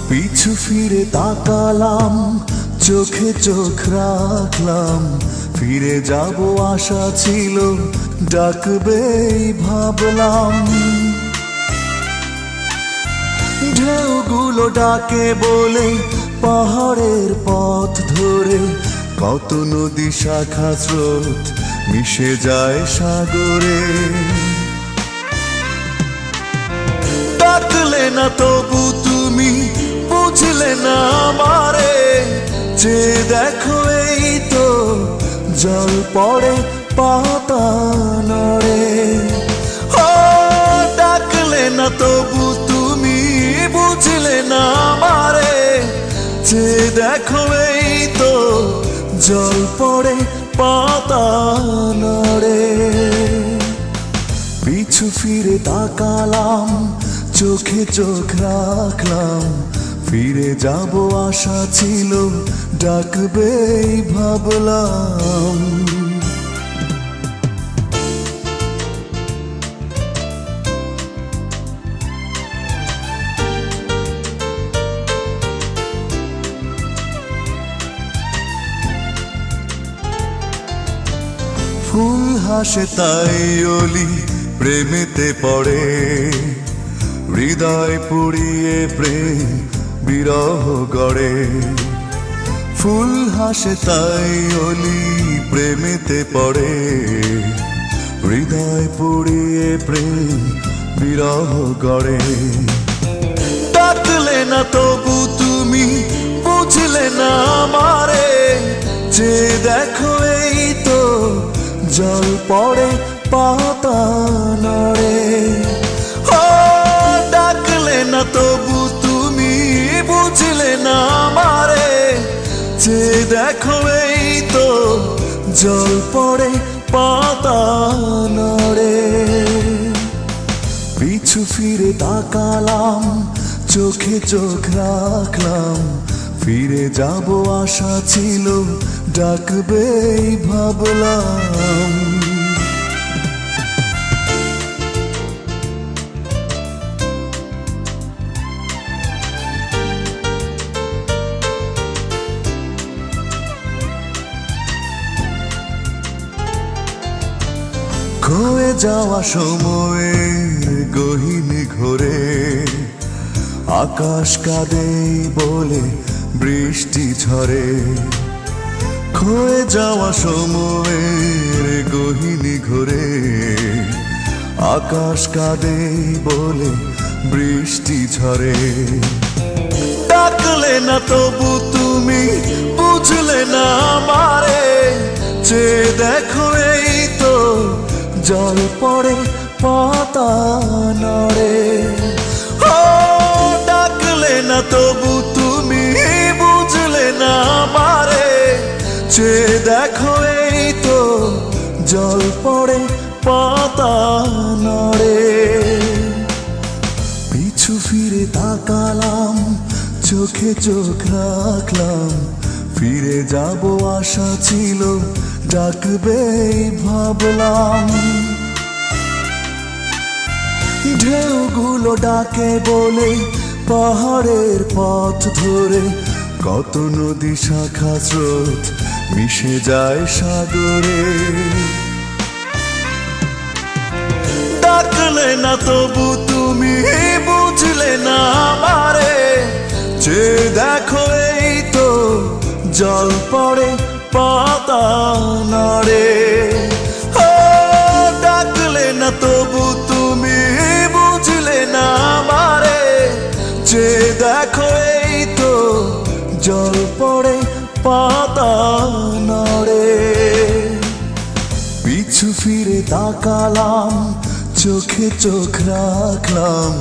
পিছু ফিরে তাকালাম, চোখে চোখ রাখলাম, ফিরে যাব আশা ছিল, ডাকবেই ভাবলাম। ঢেউগুলো ডাকে বলে পাহাড়ের পথ ধরে, কত নদী শাখা স্রোত মিশে যায় সাগরে। ডাকলে না তবু তুমি বুঝলে না আমারে, যে দেখো এই তো জল পড়ে পাতা নড়ে। ও ডাকলে না তবু তুমি বুঝলে না আমারে, যে দেখো এই তো জল পড়ে পাতা নড়ে। পিছু ফিরে তাকালাম, চোখে চোখ রাখলাম, ফিরে যাব আশা ছিল, ডাকবেই ভাবলাম। ফুল হাসে তাই অলি প্রেমেতে পড়ে, হৃদয় পুড়িয়ে প্রেম বিরহ গড়ে। ফুল হাসে তাই অলি প্রেমেতে পড়ে, হৃদয় পুড়িয়ে প্রেম বিরহ গড়ে। ডাকলে না তবু তুমি বুঝলে না আমারে, যে দেখো এই তো জল পড়ে পাতা নড়ে। ও ডাকলে না তবু তুমি বুঝলে না আমারে, যে দেখো এই তো জল পড়ে পাতা নড়ে। পিছু ফিরে তাকালাম, চোখে চোখ রাখলাম, ফিরে যাব আশা ছিল, ডাকবেই ভাবলাম। খয়ে যাওয়া সময়ের গহীন ঘোরে, আকাশ কাঁদে বলে বৃষ্টি ঝরে। খয়ে যাওয়া সময়ের গহীন ঘোরে, আকাশ কাঁদে বলে বৃষ্টি ঝরে। ডাকলে না তবু তুমি বুঝলে না আমারে, যে দেখো এই তো জল পড়ে পাতা নড়ে। ও ডাকলে না তবু তুমি বুঝলে না আমারে, যে দেখো এই তো জল পড়ে পাতা নড়ে। পিছু ফিরে তাকালাম, চোখে চোখ রাখলাম, ফিরে যাব আশা ছিল, ডাকবেই ভাবলাম। ঢেউগুলো ডাকে বলে পাহাড়ের পথ ধরে, কত নদী শাখা স্রোত মিশে যায় সাগরে। ডাকলে না তবু তুমি বুঝলে না আমারে, যে দেখো এই তো জল পড়ে পাতা নড়ে। ও ডাকলে না তবু তুমি বুঝলে না আমারে, যে দেখো এই তো জল পড়ে পাতা নড়ে। পিছু ফিরে তাকালাম, চোখে চোখ রাখলাম,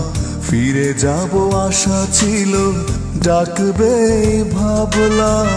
ফিরে যাব আশা ছিল, ডাকবেই ভাবলাম।